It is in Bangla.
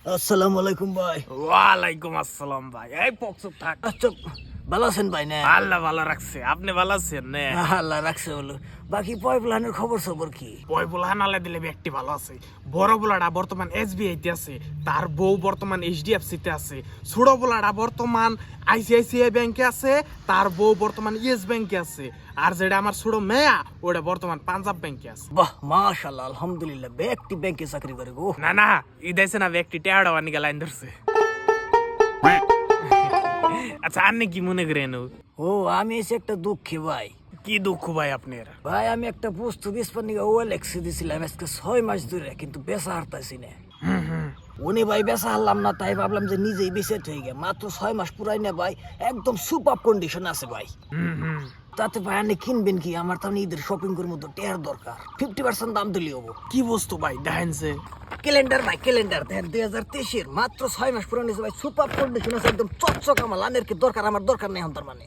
আসসালামু আলাইকুম ভাই। ওয়ালাইকুম আসসালাম ভাই। এই পকসুপ থাক। আচ্ছা, ভালো আছেন ভাই? না আল্লাহ ভালো রাখছে, আপনি ভালো আছেন? নে আল্লাহ রাখছে বলো। বাকি পয়প্লানের খবর সবর কি? বই বলা নালে দিলে ব্যক্তি ভালো আছে। বড় বলাটা বর্তমান এসবিআই তে আছে, তার বউ বর্তমান এইচডিএফসি তে আছে। ছোট বলাটা বর্তমান আইসিআইসিআই ব্যাংকে আছে, তার বউ বর্তমান ইয়েস ব্যাংকে আছে। আর যেটা আমার ছোট মেয়া ওটা বর্তমান পাঞ্জাব ব্যাংকে আছে। বাহ, মাশাআল্লাহ, আলহামদুলিল্লাহ। ব্যক্তি ব্যাংকে চাকরি করে গো। না না, ইদাইছে না ব্যক্তি টেয়াড়া বানিয়ে লাইন ধরছে। আচ্ছা, আপনি কি মনে করেন? ও, আমি এসে একটা দুঃখী ভাই। কি দুঃখ ভাই আপনার? ভাই, আমি একটা বস্তু বেচবার নিয়ে ওএলএক্স দিছিলাম আজকে 6 মাস ধরে, কিন্তু বেচা হারতাছি না। উনি ভাই বেচা হারলাম না, তাই ভাবলাম যে নিজেই বেঁচে থেকে গে। মাত্র 6 মাস পুরাই না ভাই, একদম সুপার কন্ডিশন আছে ভাই। তাতে ভাই আপনি কিনবেন কি? আমার তো ঈদের শপিং করার মতো টেয়ার দরকার। 50% দাম দিলেই হবো। কি বস্তু ভাই দেখেনছে? ক্যালেন্ডার ভাই, ক্যালেন্ডার দেখেন 2023 মাত্র 6 মাস পুরানো ভাই, সুপার কন্ডিশন আছে, একদম চকচকা মাল। আনের কি দরকার? আমার দরকার নেই তার মানে।